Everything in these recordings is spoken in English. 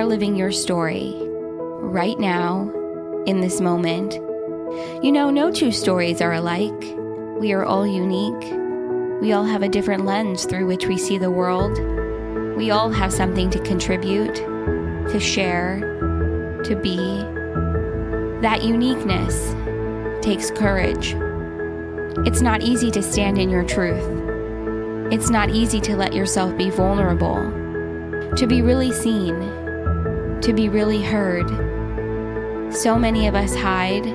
living your story right now, in this moment. You know, no two stories are alike. We are all unique. We all have a different lens through which we see the world. We all have something to contribute, to share, to be. That uniqueness takes courage. It's not easy to stand in your truth. It's not easy to let yourself be vulnerable, to be really seen, to be really heard. So many of us hide.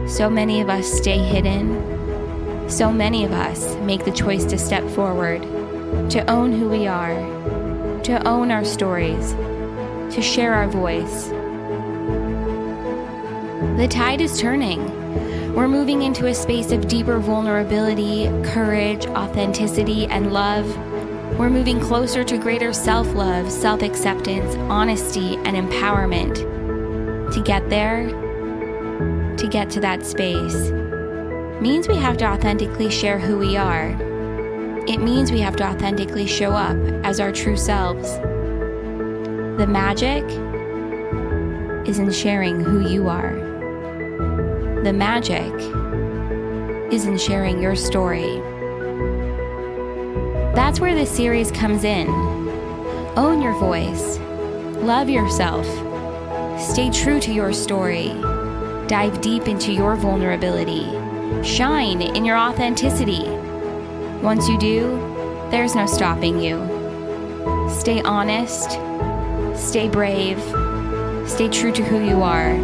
So many of us stay hidden. So many of us make the choice to step forward, to own who we are, to own our stories, to share our voice. The tide is turning. We're moving into a space of deeper vulnerability, courage, authenticity, and love. We're moving closer to greater self-love, self-acceptance, honesty, and empowerment. To get there, to get to that space, means we have to authentically share who we are. It means we have to authentically show up as our true selves. The magic is in sharing who you are. The magic is in sharing your story. That's where this series comes in. Own your voice. Love yourself. Stay true to your story. Dive deep into your vulnerability. Shine in your authenticity. Once you do, there's no stopping you. Stay honest. Stay brave. Stay true to who you are.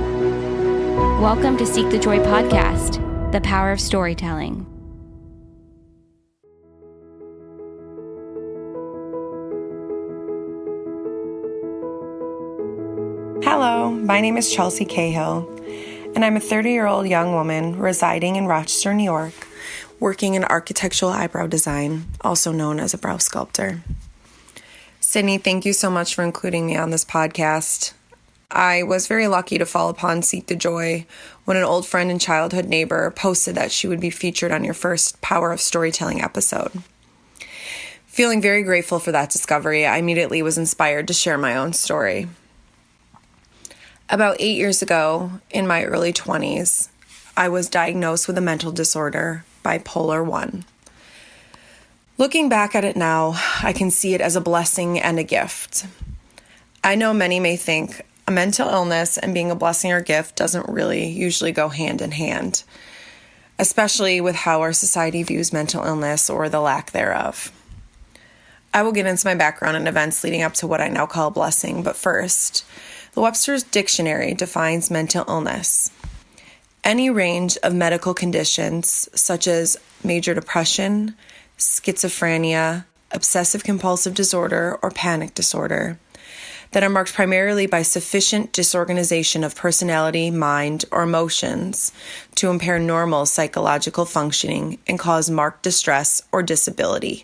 Welcome to Seek the Joy podcast, the power of storytelling. Hello, my name is Chelsea Cahill, and I'm a 30-year-old young woman residing in Rochester, New York, working in architectural eyebrow design, also known as a brow sculptor. Sydney, thank you so much for including me on this podcast. I was very lucky to fall upon Seek the Joy when an old friend and childhood neighbor posted that she would be featured on your first Power of Storytelling episode. Feeling very grateful for that discovery, I immediately was inspired to share my own story. About 8 years ago, in my early 20s, I was diagnosed with a mental disorder, bipolar 1. Looking back at it now, I can see it as a blessing and a gift. I know many may think a mental illness and being a blessing or gift doesn't really usually go hand in hand, especially with how our society views mental illness or the lack thereof. I will get into my background and events leading up to what I now call a blessing, but first, the Webster's Dictionary defines mental illness: any range of medical conditions such as major depression, schizophrenia, obsessive-compulsive disorder, or panic disorder that are marked primarily by sufficient disorganization of personality, mind, or emotions to impair normal psychological functioning and cause marked distress or disability,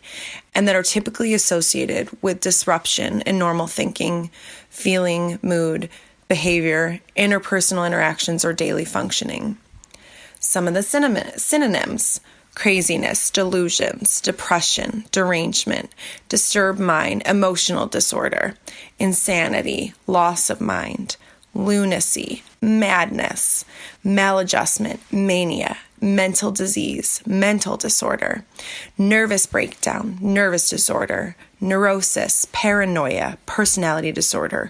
and that are typically associated with disruption in normal thinking, feeling, mood, behavior, interpersonal interactions, or daily functioning. Some of the synonyms: craziness, delusions, depression, derangement, disturbed mind, emotional disorder, insanity, loss of mind, lunacy, madness, maladjustment, mania, mental disease, mental disorder, nervous breakdown, nervous disorder, neurosis, paranoia, personality disorder,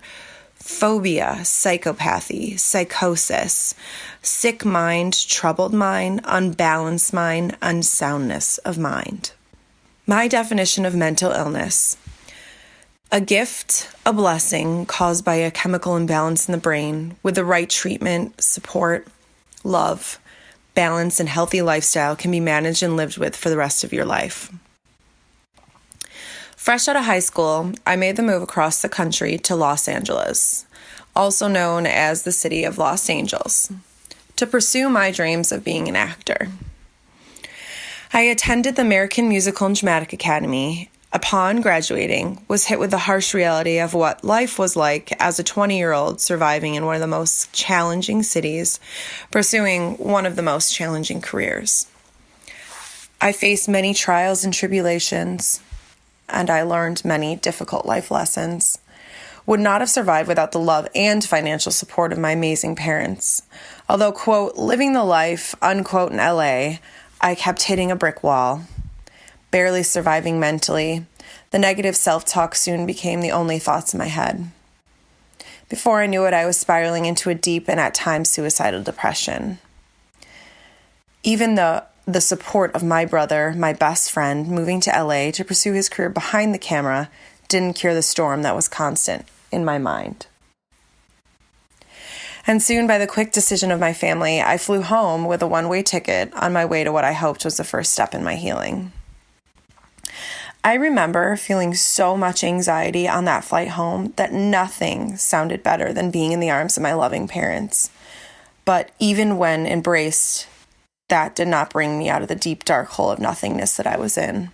phobia, psychopathy, psychosis, sick mind, troubled mind, unbalanced mind, unsoundness of mind. My definition of mental illness: a gift, a blessing caused by a chemical imbalance in the brain with the right treatment, support, love, balance, and healthy lifestyle can be managed and lived with for the rest of your life. Fresh out of high school, I made the move across the country to Los Angeles, also known as the City of Los Angeles, to pursue my dreams of being an actor. I attended the American Musical and Dramatic Academy. Upon graduating, was hit with the harsh reality of what life was like as a 20-year-old surviving in one of the most challenging cities, pursuing one of the most challenging careers. I faced many trials and tribulations, and I learned many difficult life lessons. would not have survived without the love and financial support of my amazing parents. Although, quote, living the life, unquote, in LA, I kept hitting a brick wall, barely surviving mentally. The negative self-talk soon became the only thoughts in my head. Before I knew it, I was spiraling into a deep and at times suicidal depression. Even the support of my brother, my best friend, moving to LA to pursue his career behind the camera didn't cure the storm that was constant in my mind. And soon, by the quick decision of my family, I flew home with a one-way ticket on my way to what I hoped was the first step in my healing. I remember feeling so much anxiety on that flight home that nothing sounded better than being in the arms of my loving parents. But even when embraced, that did not bring me out of the deep, dark hole of nothingness that I was in.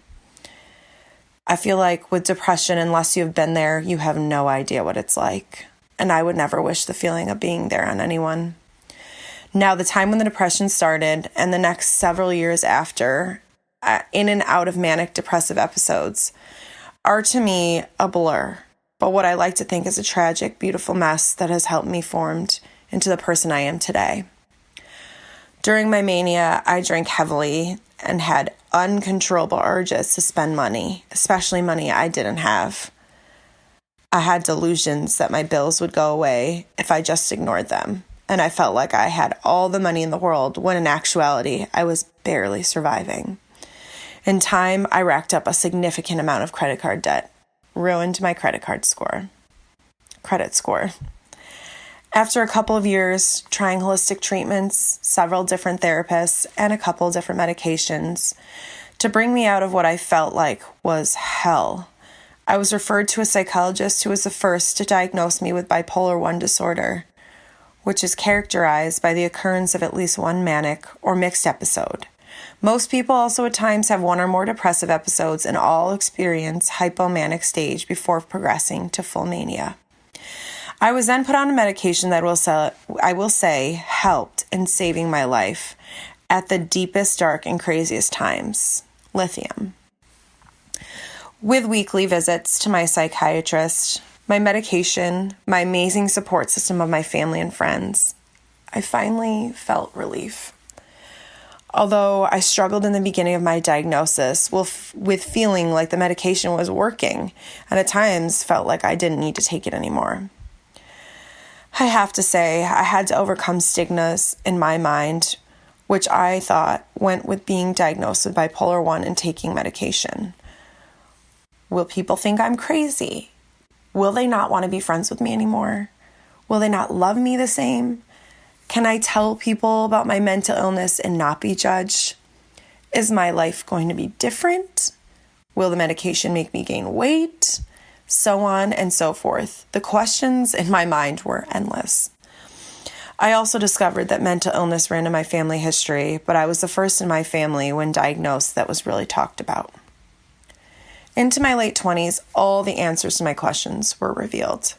I feel like with depression, unless you have been there, you have no idea what it's like. And I would never wish the feeling of being there on anyone. Now, the time when the depression started and the next several years after, in and out of manic depressive episodes, are to me a blur. But what I like to think is a tragic, beautiful mess that has helped me formed into the person I am today. During my mania, I drank heavily and had uncontrollable urges to spend money, especially money I didn't have. I had delusions that my bills would go away if I just ignored them, and I felt like I had all the money in the world when in actuality I was barely surviving. In time, I racked up a significant amount of credit card debt, ruined my credit score. After a couple of years trying holistic treatments, several different therapists, and a couple different medications to bring me out of what I felt like was hell, I was referred to a psychologist who was the first to diagnose me with bipolar 1 disorder, which is characterized by the occurrence of at least one manic or mixed episode. Most people also at times have one or more depressive episodes and all experience hypomanic stage before progressing to full mania. I was then put on a medication that I will say helped in saving my life at the deepest, dark, and craziest times, lithium. With weekly visits to my psychiatrist, my medication, my amazing support system of my family and friends, I finally felt relief. Although I struggled in the beginning of my diagnosis with feeling like the medication was working, and at times felt like I didn't need to take it anymore. I have to say, I had to overcome stigmas in my mind, which I thought went with being diagnosed with bipolar 1 and taking medication. Will people think I'm crazy? Will they not want to be friends with me anymore? Will they not love me the same? Can I tell people about my mental illness and not be judged? Is my life going to be different? Will the medication make me gain weight? So on and so forth. The questions in my mind were endless. I also discovered that mental illness ran in my family history, but I was the first in my family when diagnosed that was really talked about. Into my late 20s, all the answers to my questions were revealed.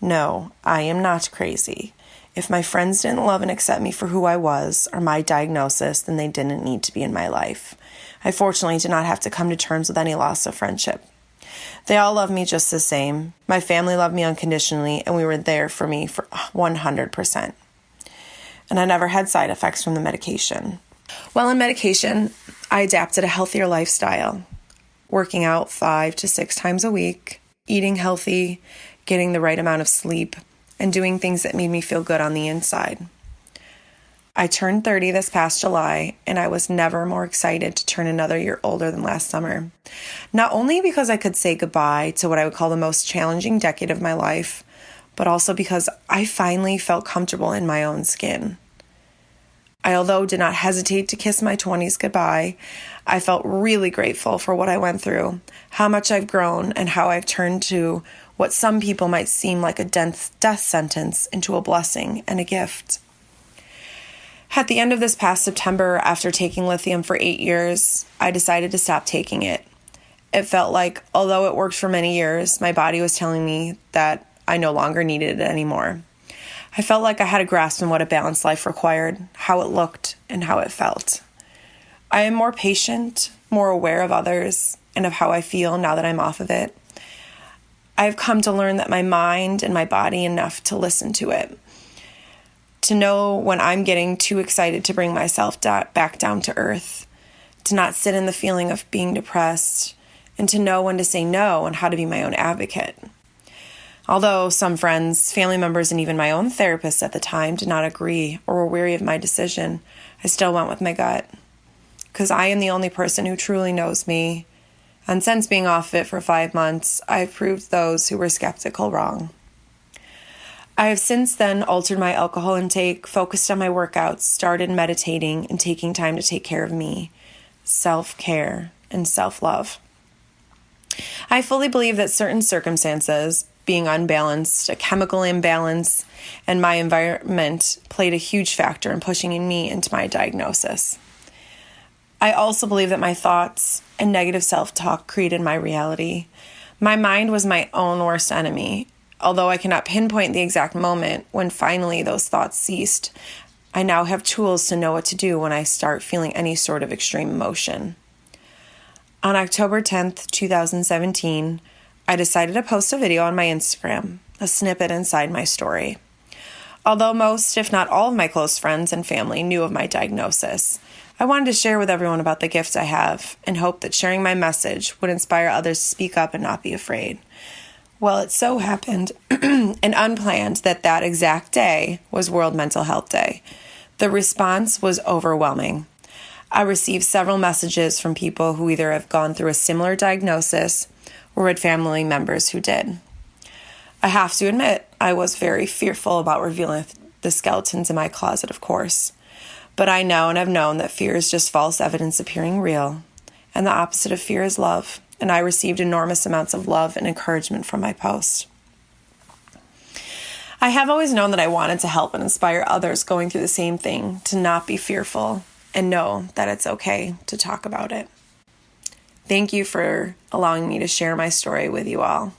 No, I am not crazy. If my friends didn't love and accept me for who I was or my diagnosis, then they didn't need to be in my life. I fortunately did not have to come to terms with any loss of friendship. They all loved me just the same. My family loved me unconditionally, and we were there for me for 100%. And I never had side effects from the medication. While on medication, I adapted a healthier lifestyle, working out 5 to 6 times a week, eating healthy, getting the right amount of sleep, and doing things that made me feel good on the inside. I turned 30 this past July, and I was never more excited to turn another year older than last summer. Not only because I could say goodbye to what I would call the most challenging decade of my life, but also because I finally felt comfortable in my own skin. Although did not hesitate to kiss my 20s goodbye, I felt really grateful for what I went through, how much I've grown, and how I've turned to what some people might seem like a death sentence into a blessing and a gift. At the end of this past September, after taking lithium for 8 years, I decided to stop taking it. It felt like, although it worked for many years, my body was telling me that I no longer needed it anymore. I felt like I had a grasp on what a balanced life required, how it looked, and how it felt. I am more patient, more aware of others, and of how I feel now that I'm off of it. I've come to learn that my mind and my body enough to listen to it, to know when I'm getting too excited to bring myself back down to earth, to not sit in the feeling of being depressed, and to know when to say no and how to be my own advocate. Although some friends, family members, and even my own therapist at the time did not agree or were weary of my decision, I still went with my gut. Because I am the only person who truly knows me. And since being off it for 5 months, I've proved those who were skeptical wrong. I have since then altered my alcohol intake, focused on my workouts, started meditating, and taking time to take care of me, self-care, and self-love. I fully believe that certain circumstances, being unbalanced, a chemical imbalance, and my environment played a huge factor in pushing me into my diagnosis. I also believe that my thoughts and negative self-talk created my reality. My mind was my own worst enemy. Although I cannot pinpoint the exact moment when finally those thoughts ceased, I now have tools to know what to do when I start feeling any sort of extreme emotion. On October 10th, 2017, I decided to post a video on my Instagram, a snippet inside my story. Although most, if not all of my close friends and family knew of my diagnosis, I wanted to share with everyone about the gifts I have and hope that sharing my message would inspire others to speak up and not be afraid. Well, it so happened and unplanned that exact day was World Mental Health Day. The response was overwhelming. I received several messages from people who either have gone through a similar diagnosis or had family members who did. I have to admit, I was very fearful about revealing the skeletons in my closet, of course. But I know and have known that fear is just false evidence appearing real, and the opposite of fear is love, and I received enormous amounts of love and encouragement from my post. I have always known that I wanted to help and inspire others going through the same thing to not be fearful and know that it's okay to talk about it. Thank you for allowing me to share my story with you all.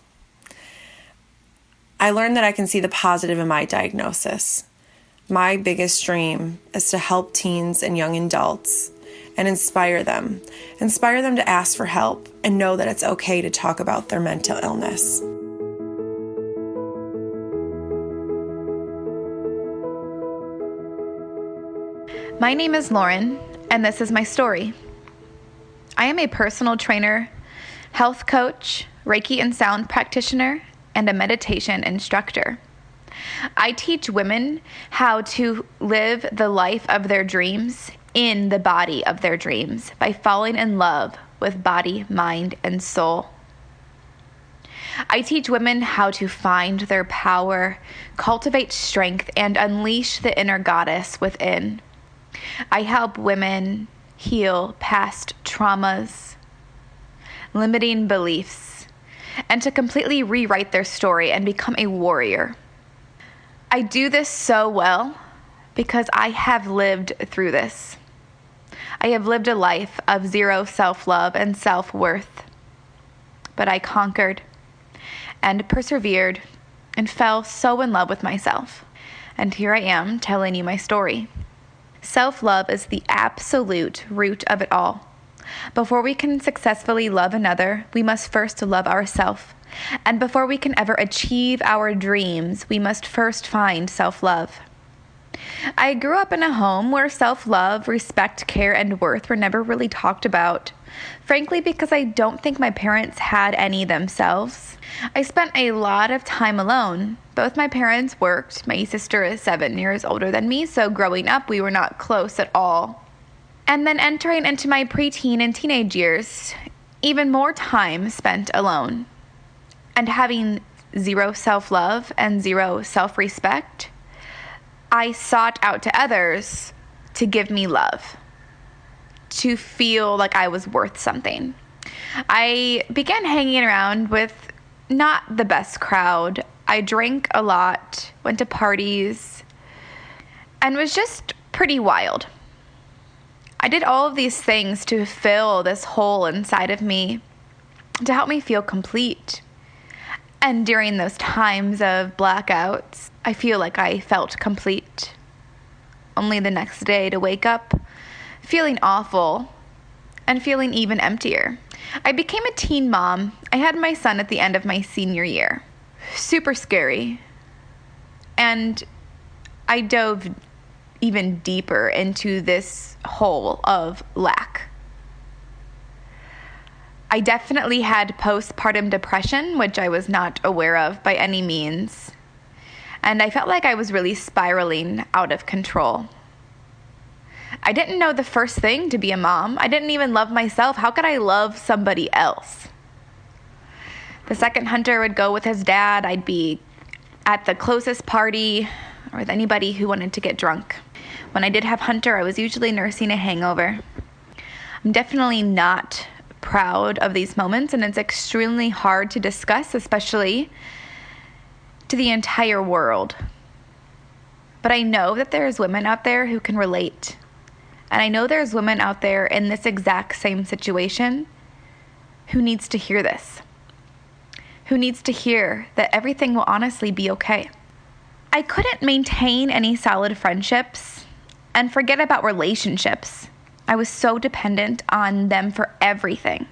I learned that I can see the positive in my diagnosis. My biggest dream is to help teens and young adults and inspire them to ask for help and know that it's okay to talk about their mental illness. My name is Lauren, and this is my story. I am a personal trainer, health coach, Reiki and sound practitioner, and a meditation instructor. I teach women how to live the life of their dreams in the body of their dreams by falling in love with body, mind, and soul. I teach women how to find their power, cultivate strength, and unleash the inner goddess within. I help women heal past traumas, limiting beliefs, and to completely rewrite their story and become a warrior. I do this so well because I have lived through this. I have lived a life of zero self-love and self-worth, but I conquered and persevered and fell so in love with myself. And here I am telling you my story. Self-love is the absolute root of it all. Before we can successfully love another, we must first love ourselves. And before we can ever achieve our dreams, we must first find self-love. I grew up in a home where self-love, respect, care, and worth were never really talked about. Frankly, because I don't think my parents had any themselves. I spent a lot of time alone. Both my parents worked. My sister is 7 years older than me, so growing up, we were not close at all. And then entering into my preteen and teenage years, even more time spent alone. And having zero self-love and zero self-respect, I sought out to others to give me love, to feel like I was worth something. I began hanging around with not the best crowd. I drank a lot, went to parties, and was just pretty wild. I did all of these things to fill this hole inside of me, to help me feel complete. And during those times of blackouts, I feel like I felt complete. Only the next day to wake up feeling awful and feeling even emptier. I became a teen mom. I had my son at the end of my senior year. Super scary. And I dove even deeper into this hole of lack. I definitely had postpartum depression, which I was not aware of by any means. And I felt like I was really spiraling out of control. I didn't know the first thing to be a mom. I didn't even love myself. How could I love somebody else? The second Hunter would go with his dad, I'd be at the closest party or with anybody who wanted to get drunk. When I did have Hunter, I was usually nursing a hangover. I'm definitely not proud of these moments, and it's extremely hard to discuss, especially to the entire world. But I know that there's women out there who can relate. And I know there's women out there in this exact same situation who needs to hear this. Who needs to hear that everything will honestly be okay. I couldn't maintain any solid friendships, and forget about relationships. I was so dependent on them for everything.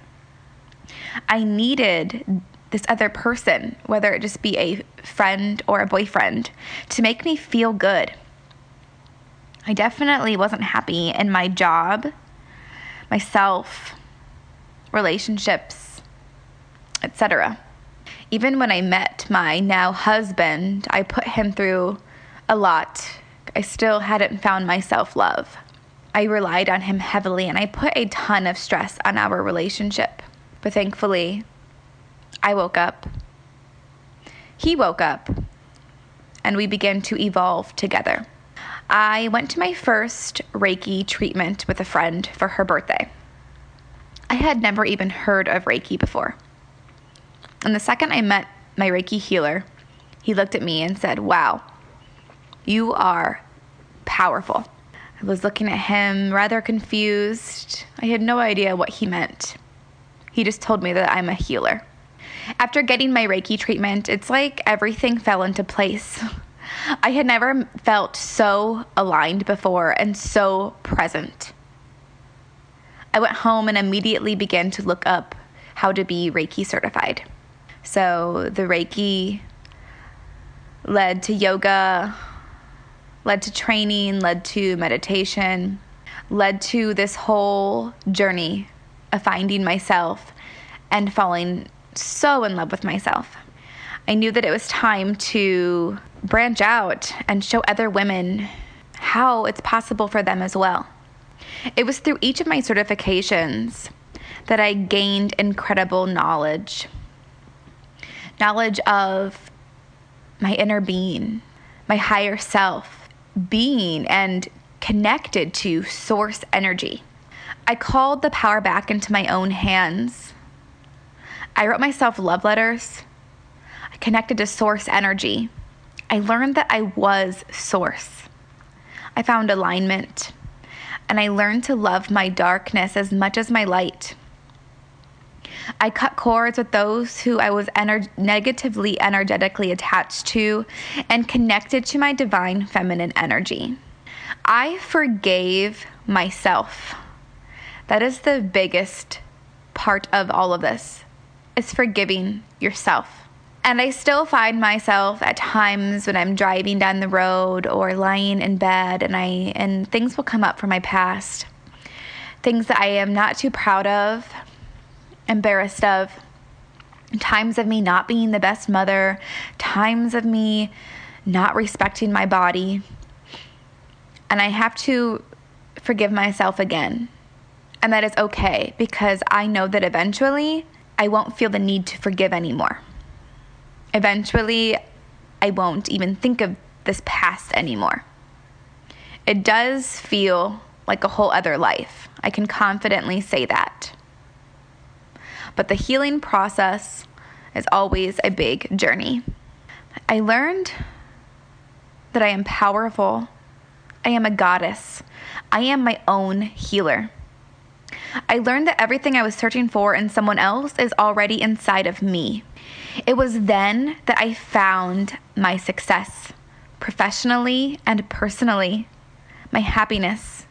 I needed this other person, whether it just be a friend or a boyfriend, to make me feel good. I definitely wasn't happy in my job, myself, relationships, etc. Even when I met my now husband, I put him through a lot. I still hadn't found my self-love. I relied on him heavily, and I put a ton of stress on our relationship. But thankfully, I woke up. He woke up, and we began to evolve together. I went to my first Reiki treatment with a friend for her birthday. I had never even heard of Reiki before. And the second I met my Reiki healer, he looked at me and said, "Wow, you are powerful." I was looking at him rather confused. I had no idea what he meant. He just told me that I'm a healer. After getting my Reiki treatment, it's like everything fell into place. I had never felt so aligned before and so present. I went home and immediately began to look up how to be Reiki certified. So the Reiki led to yoga, led to training, led to meditation, led to this whole journey of finding myself and falling so in love with myself. I knew that it was time to branch out and show other women how it's possible for them as well. It was through each of my certifications that I gained incredible knowledge. Knowledge of my inner being, my higher self, being and connected to source energy. I called the power back into my own hands. I wrote myself love letters. I connected to source energy. I learned that I was source. I found alignment, and I learned to love my darkness as much as my light. I cut cords with those who I was negatively energetically attached to and connected to my divine feminine energy. I forgave myself. That is the biggest part of all of this, is forgiving yourself. And I still find myself at times when I'm driving down the road or lying in bed and things will come up from my past. Things that I am not too proud of, embarrassed of, times of me not being the best mother, times of me not respecting my body. And I have to forgive myself again. And that is okay, because I know that eventually I won't feel the need to forgive anymore. Eventually, I won't even think of this past anymore. It does feel like a whole other life. I can confidently say that. But the healing process is always a big journey. I learned that I am powerful. I am a goddess. I am my own healer. I learned that everything I was searching for in someone else is already inside of me. It was then that I found my success, professionally and personally, my happiness.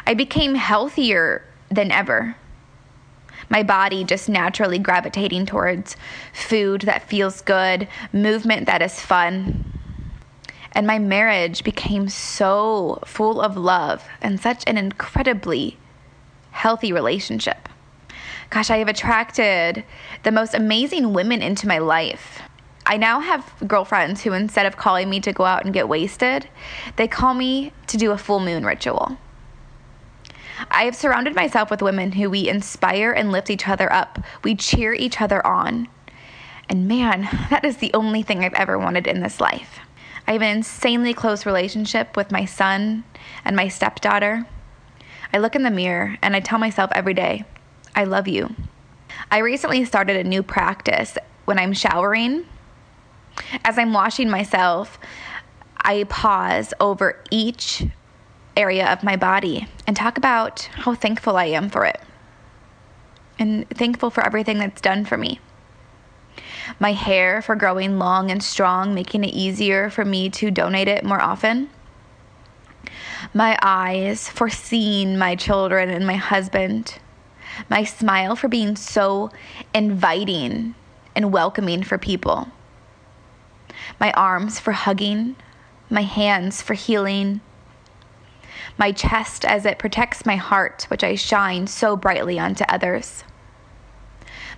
I became healthier than ever. My body just naturally gravitating towards food that feels good, movement that is fun. And my marriage became so full of love and such an incredibly healthy relationship. Gosh, I have attracted the most amazing women into my life. I now have girlfriends who, instead of calling me to go out and get wasted, they call me to do a full moon ritual. I have surrounded myself with women who we inspire and lift each other up. We cheer each other on. And man, that is the only thing I've ever wanted in this life. I have an insanely close relationship with my son and my stepdaughter. I look in the mirror and I tell myself every day, I love you. I recently started a new practice when I'm showering. As I'm washing myself, I pause over each area of my body and talk about how thankful I am for it and thankful for everything that's done for me. My hair for growing long and strong, making it easier for me to donate it more often. My eyes for seeing my children and my husband. My smile for being so inviting and welcoming for people. My arms for hugging. My hands for healing. My chest as it protects my heart, which I shine so brightly onto others.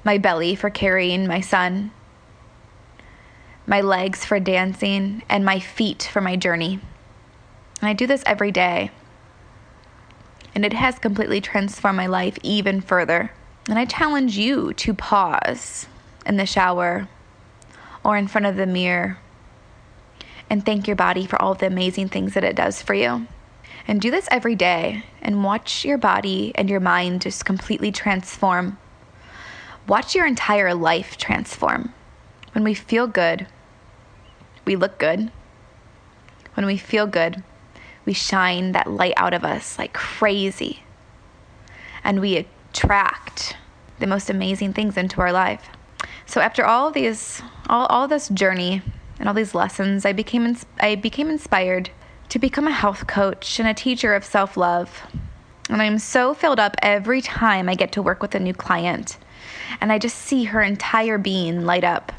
My belly for carrying my son. My legs for dancing, and my feet for my journey. And I do this every day. And it has completely transformed my life even further. And I challenge you to pause in the shower or in front of the mirror and thank your body for all the amazing things that it does for you. And do this every day and watch your body and your mind just completely transform. Watch your entire life transform. When we feel good, we look good. When we feel good, we shine that light out of us like crazy. And we attract the most amazing things into our life. So after all this journey and all these lessons, I became inspired to become a health coach and a teacher of self-love. And I'm so filled up every time I get to work with a new client. And I just see her entire being light up.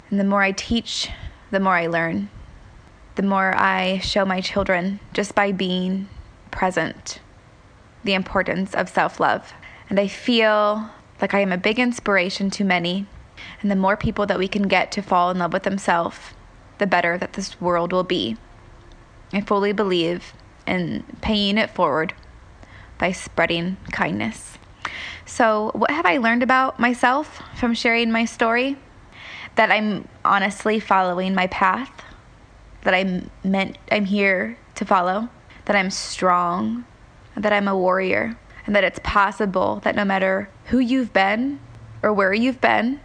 And the more I teach, the more I learn. The more I show my children, just by being present, the importance of self-love. And I feel like I am a big inspiration to many. And the more people that we can get to fall in love with themselves, the better that this world will be. I fully believe in paying it forward by spreading kindness. So what have I learned about myself from sharing my story? That I'm honestly following my path, that I'm here to follow, that I'm strong, that I'm a warrior, and that it's possible that no matter who you've been or where you've been,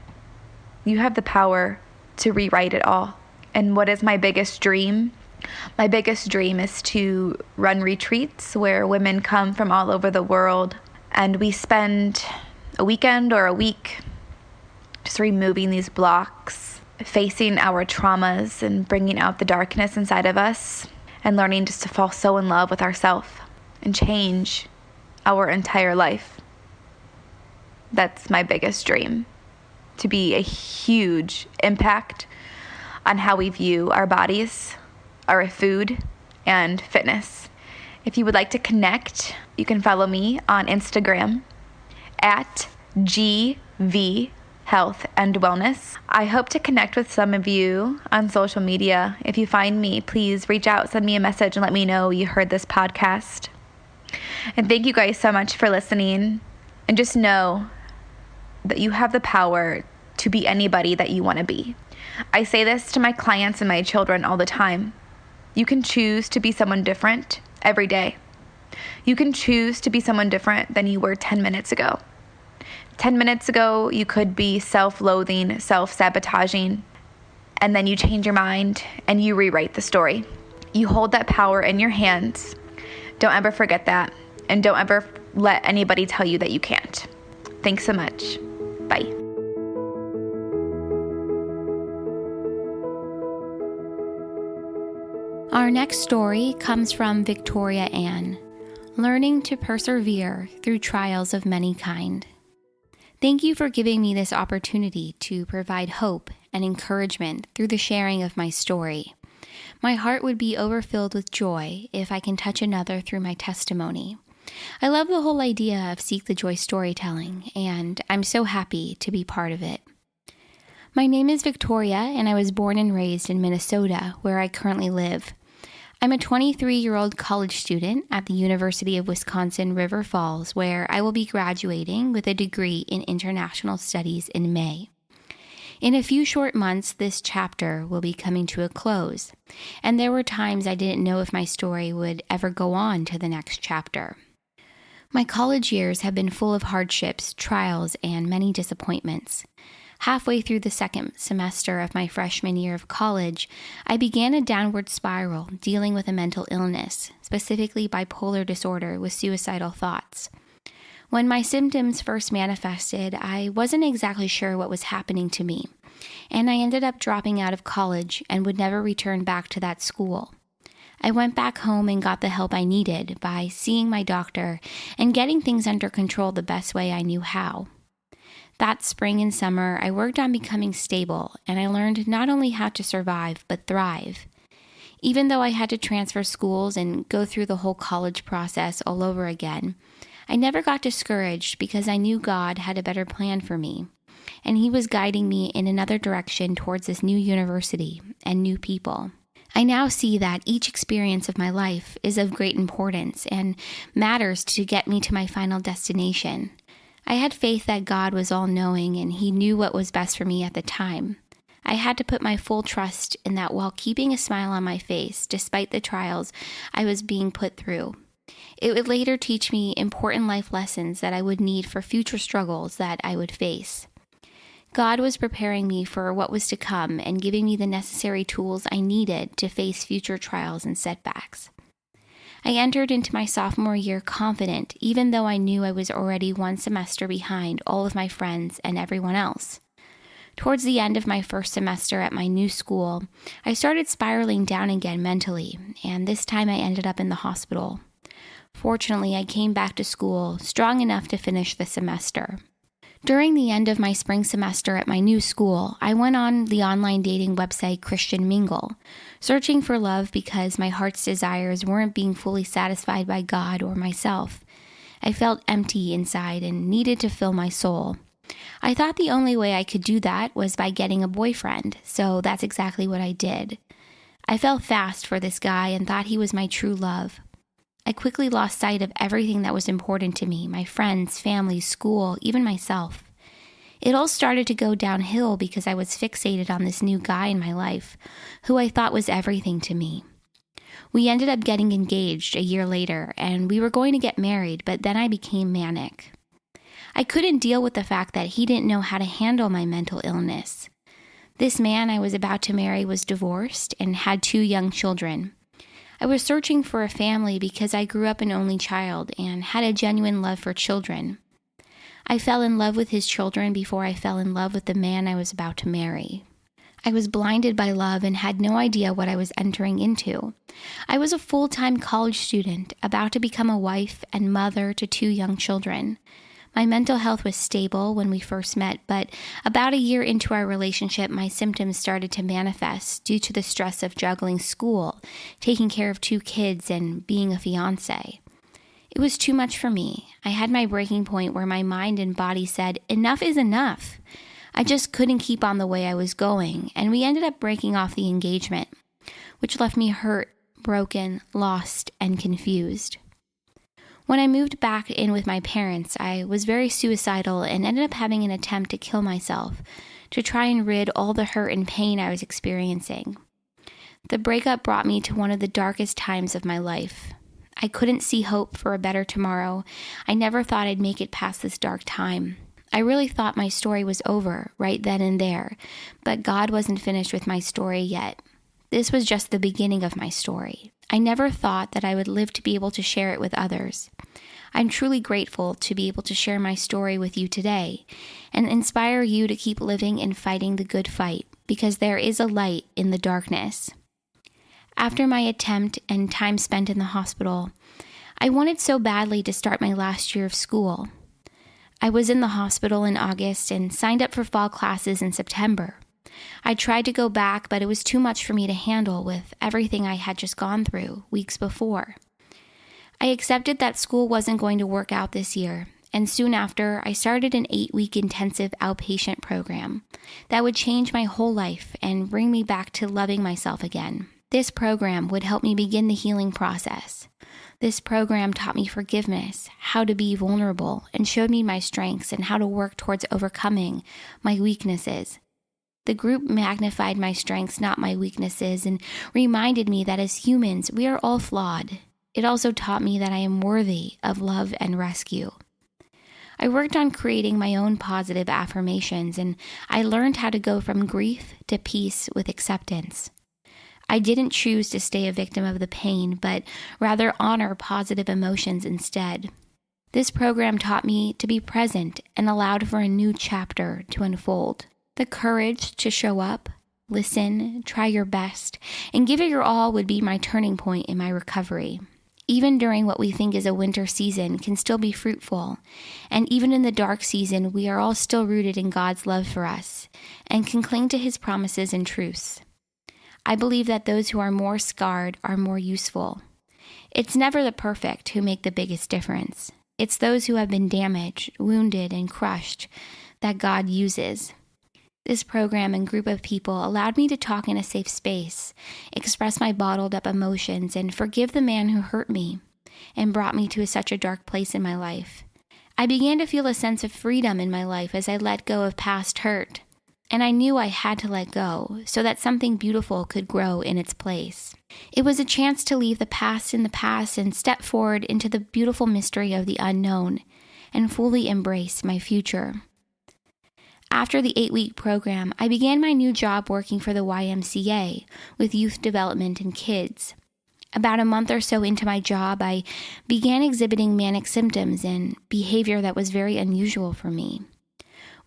you have the power to rewrite it all. And what is my biggest dream? My biggest dream is to run retreats where women come from all over the world and we spend a weekend or a week just removing these blocks, facing our traumas and bringing out the darkness inside of us and learning just to fall so in love with ourselves and change our entire life. That's my biggest dream, to be a huge impact on how we view our bodies, our food, and fitness. If you would like to connect, you can follow me on Instagram at GV Health and Wellness. I hope to connect with some of you on social media. If you find me, please reach out, send me a message, and let me know you heard this podcast. And thank you guys so much for listening. And just know that you have the power to be anybody that you want to be. I say this to my clients and my children all the time. You can choose to be someone different every day. You can choose to be someone different than you were 10 minutes ago. 10 minutes ago, you could be self-loathing, self-sabotaging, and then you change your mind and you rewrite the story. You hold that power in your hands. Don't ever forget that, and don't ever let anybody tell you that you can't. Thanks so much. Bye. Our next story comes from Victoria Ann. learning to persevere through trials of many kind. Thank you for giving me this opportunity to provide hope and encouragement through the sharing of my story. My heart would be overfilled with joy if I can touch another through my testimony. I love the whole idea of Seek the Joy storytelling, and I'm so happy to be part of it. My name is Victoria, and I was born and raised in Minnesota, where I currently live. I'm a 23-year-old college student at the University of Wisconsin River Falls, where I will be graduating with a degree in international studies in May. In a few short months, this chapter will be coming to a close, and there were times I didn't know if my story would ever go on to the next chapter. My college years have been full of hardships, trials, and many disappointments. Halfway through the second semester of my freshman year of college, I began a downward spiral dealing with a mental illness, specifically bipolar disorder with suicidal thoughts. When my symptoms first manifested, I wasn't exactly sure what was happening to me, and I ended up dropping out of college and would never return back to that school. I went back home and got the help I needed by seeing my doctor and getting things under control the best way I knew how. That spring and summer, I worked on becoming stable, and I learned not only how to survive, but thrive. Even though I had to transfer schools and go through the whole college process all over again, I never got discouraged because I knew God had a better plan for me, and He was guiding me in another direction towards this new university and new people. I now see that each experience of my life is of great importance and matters to get me to my final destination. I had faith that God was all-knowing and He knew what was best for me at the time. I had to put my full trust in that while keeping a smile on my face despite the trials I was being put through. It would later teach me important life lessons that I would need for future struggles that I would face. God was preparing me for what was to come and giving me the necessary tools I needed to face future trials and setbacks. I entered into my sophomore year confident, even though I knew I was already one semester behind all of my friends and everyone else. Towards the end of my first semester at my new school, I started spiraling down again mentally, and this time I ended up in the hospital. Fortunately, I came back to school strong enough to finish the semester. During the end of my spring semester at my new school, I went on the online dating website Christian Mingle, searching for love because my heart's desires weren't being fully satisfied by God or myself. I felt empty inside and needed to fill my soul. I thought the only way I could do that was by getting a boyfriend, so that's exactly what I did. I fell fast for this guy and thought he was my true love. I quickly lost sight of everything that was important to me, my friends, family, school, even myself. It all started to go downhill because I was fixated on this new guy in my life, who I thought was everything to me. We ended up getting engaged a year later, and we were going to get married, but then I became manic. I couldn't deal with the fact that he didn't know how to handle my mental illness. This man I was about to marry was divorced and had 2 young children. I was searching for a family because I grew up an only child and had a genuine love for children. I fell in love with his children before I fell in love with the man I was about to marry. I was blinded by love and had no idea what I was entering into. I was a full-time college student, about to become a wife and mother to 2 young children. My mental health was stable when we first met, but about a year into our relationship, my symptoms started to manifest due to the stress of juggling school, taking care of 2 kids, and being a fiancé. It was too much for me. I had my breaking point where my mind and body said, enough is enough. I just couldn't keep on the way I was going, and we ended up breaking off the engagement, which left me hurt, broken, lost, and confused. When I moved back in with my parents, I was very suicidal and ended up having an attempt to kill myself to try and rid all the hurt and pain I was experiencing. The breakup brought me to one of the darkest times of my life. I couldn't see hope for a better tomorrow. I never thought I'd make it past this dark time. I really thought my story was over right then and there, but God wasn't finished with my story yet. This was just the beginning of my story. I never thought that I would live to be able to share it with others. I'm truly grateful to be able to share my story with you today and inspire you to keep living and fighting the good fight, because there is a light in the darkness. After my attempt and time spent in the hospital, I wanted so badly to start my last year of school. I was in the hospital in August and signed up for fall classes in September. I tried to go back, but it was too much for me to handle with everything I had just gone through weeks before. I accepted that school wasn't going to work out this year, and soon after, I started an 8-week intensive outpatient program that would change my whole life and bring me back to loving myself again. This program would help me begin the healing process. This program taught me forgiveness, how to be vulnerable, and showed me my strengths and how to work towards overcoming my weaknesses. The group magnified my strengths, not my weaknesses, and reminded me that as humans, we are all flawed. It also taught me that I am worthy of love and rescue. I worked on creating my own positive affirmations, and I learned how to go from grief to peace with acceptance. I didn't choose to stay a victim of the pain, but rather honor positive emotions instead. This program taught me to be present and allowed for a new chapter to unfold. The courage to show up, listen, try your best, and give it your all would be my turning point in my recovery. Even during what we think is a winter season can still be fruitful, and even in the dark season, we are all still rooted in God's love for us and can cling to His promises and truths. I believe that those who are more scarred are more useful. It's never the perfect who make the biggest difference. It's those who have been damaged, wounded, and crushed that God uses. This program and group of people allowed me to talk in a safe space, express my bottled up emotions, and forgive the man who hurt me and brought me to such a dark place in my life. I began to feel a sense of freedom in my life as I let go of past hurt. And I knew I had to let go so that something beautiful could grow in its place. It was a chance to leave the past in the past and step forward into the beautiful mystery of the unknown and fully embrace my future. After the 8-week program, I began my new job working for the YMCA with youth development and kids. About a month or so into my job, I began exhibiting manic symptoms and behavior that was very unusual for me.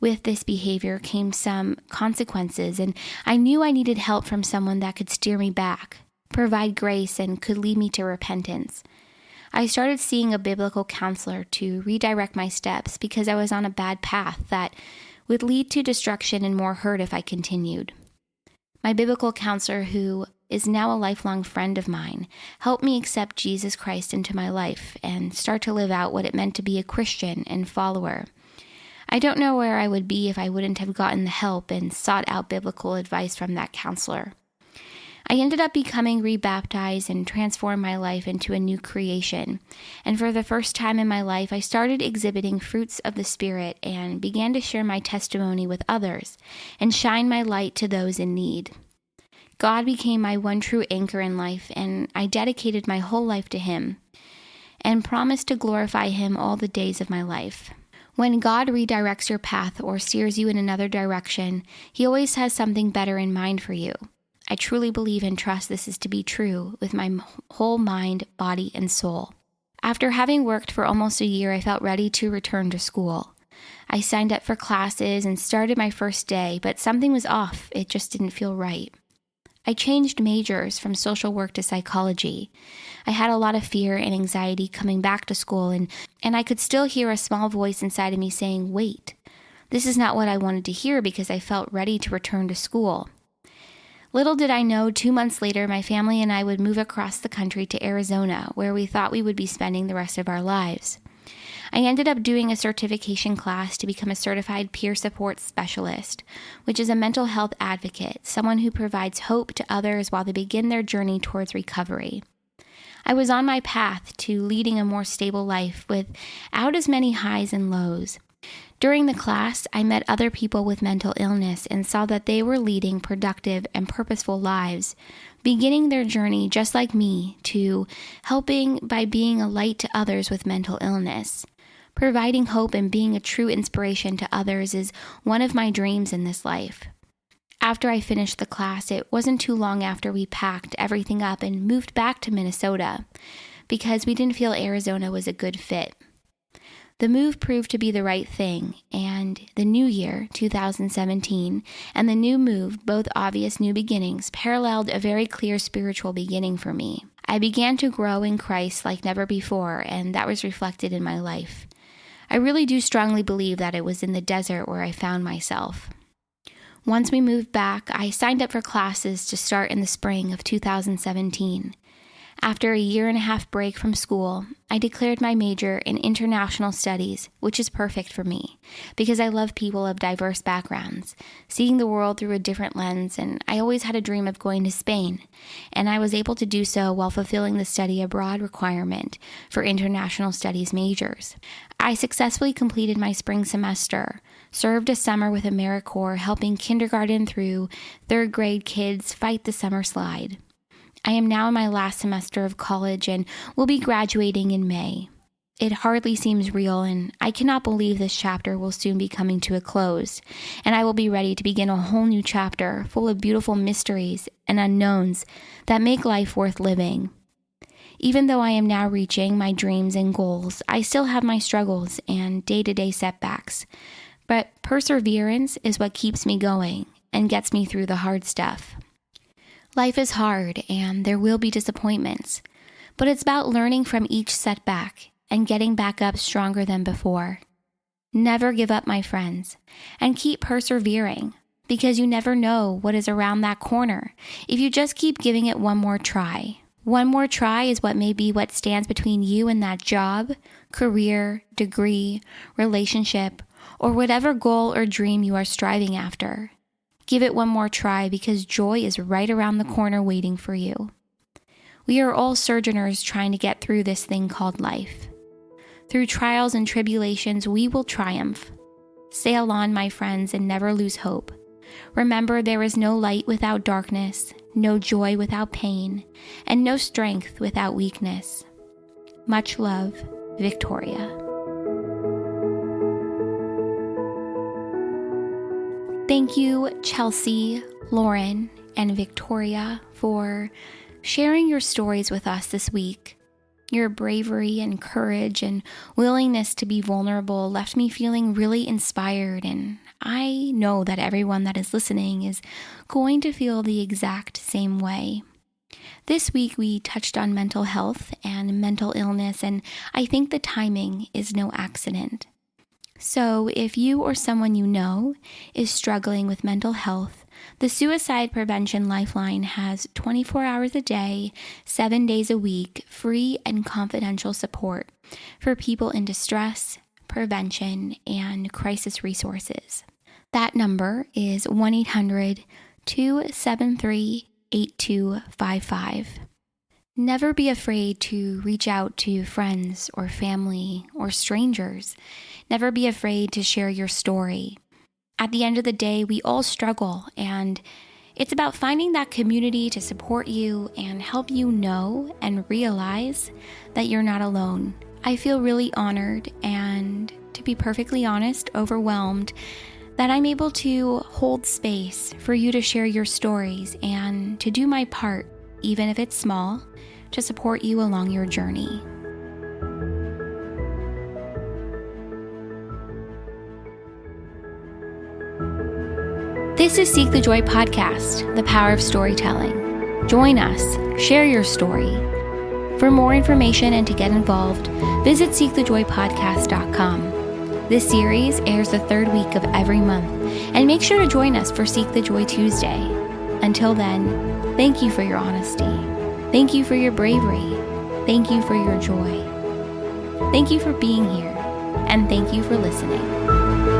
With this behavior came some consequences, and I knew I needed help from someone that could steer me back, provide grace, and could lead me to repentance. I started seeing a biblical counselor to redirect my steps because I was on a bad path that would lead to destruction and more hurt if I continued. My biblical counselor, who is now a lifelong friend of mine, helped me accept Jesus Christ into my life and start to live out what it meant to be a Christian and follower. I don't know where I would be if I wouldn't have gotten the help and sought out biblical advice from that counselor. I ended up becoming rebaptized and transformed my life into a new creation. And for the first time in my life, I started exhibiting fruits of the Spirit and began to share my testimony with others and shine my light to those in need. God became my one true anchor in life, and I dedicated my whole life to Him and promised to glorify Him all the days of my life. When God redirects your path or steers you in another direction, He always has something better in mind for you. I truly believe and trust this is to be true with my whole mind, body, and soul. After having worked for almost a year, I felt ready to return to school. I signed up for classes and started my first day, but something was off. It just didn't feel right. I changed majors from social work to psychology. I had a lot of fear and anxiety coming back to school, and I could still hear a small voice inside of me saying, wait, this is not what I wanted to hear because I felt ready to return to school. Little did I know, 2 months later, my family and I would move across the country to Arizona, where we thought we would be spending the rest of our lives. I ended up doing a certification class to become a certified peer support specialist, which is a mental health advocate, someone who provides hope to others while they begin their journey towards recovery. I was on my path to leading a more stable life without as many highs and lows. During the class, I met other people with mental illness and saw that they were leading productive and purposeful lives, beginning their journey just like me to helping by being a light to others with mental illness. Providing hope and being a true inspiration to others is one of my dreams in this life. After I finished the class, it wasn't too long after we packed everything up and moved back to Minnesota because we didn't feel Arizona was a good fit. The move proved to be the right thing, and the new year, 2017, and the new move, both obvious new beginnings, paralleled a very clear spiritual beginning for me. I began to grow in Christ like never before, and that was reflected in my life. I really do strongly believe that it was in the desert where I found myself. Once we moved back, I signed up for classes to start in the spring of 2017. After a 1.5-year break from school, I declared my major in international studies, which is perfect for me because I love people of diverse backgrounds, seeing the world through a different lens, and I always had a dream of going to Spain, and I was able to do so while fulfilling the study abroad requirement for international studies majors. I successfully completed my spring semester, served a summer with AmeriCorps helping kindergarten through 3rd grade kids fight the summer slide. I am now in my last semester of college and will be graduating in May. It hardly seems real, and I cannot believe this chapter will soon be coming to a close, and I will be ready to begin a whole new chapter full of beautiful mysteries and unknowns that make life worth living. Even though I am now reaching my dreams and goals, I still have my struggles and day-to-day setbacks. But perseverance is what keeps me going and gets me through the hard stuff. Life is hard and there will be disappointments, but it's about learning from each setback and getting back up stronger than before. Never give up, my friends, and keep persevering because you never know what is around that corner if you just keep giving it one more try. One more try is what stands between you and that job, career, degree, relationship, or whatever goal or dream you are striving after. Give it one more try because joy is right around the corner waiting for you. We are all sojourners trying to get through this thing called life. Through trials and tribulations, we will triumph. Sail on, my friends, and never lose hope. Remember, there is no light without darkness, no joy without pain, and no strength without weakness. Much love, Victoria. Thank you, Chelsea, Lauren, and Victoria, for sharing your stories with us this week. Your bravery and courage and willingness to be vulnerable left me feeling really inspired, and I know that everyone that is listening is going to feel the exact same way. This week we touched on mental health and mental illness, and I think the timing is no accident. So if you or someone you know is struggling with mental health, the Suicide Prevention Lifeline has 24 hours a day, 7 days a week, free and confidential support for people in distress, prevention, and crisis resources. That number is 1-800-273-8255. Never be afraid to reach out to friends or family or strangers. Never be afraid to share your story. At the end of the day, we all struggle, and it's about finding that community to support you and help you know and realize that you're not alone. I feel really honored and, to be perfectly honest, overwhelmed that I'm able to hold space for you to share your stories and to do my part, even if it's small, to support you along your journey. This is Seek the Joy Podcast, the power of storytelling. Join us, share your story. For more information and to get involved, visit seekthejoypodcast.com. This series airs the 3rd week of every month, and make sure to join us for Seek the Joy Tuesday. Until then, thank you for your honesty. Thank you for your bravery. Thank you for your joy. Thank you for being here, and thank you for listening.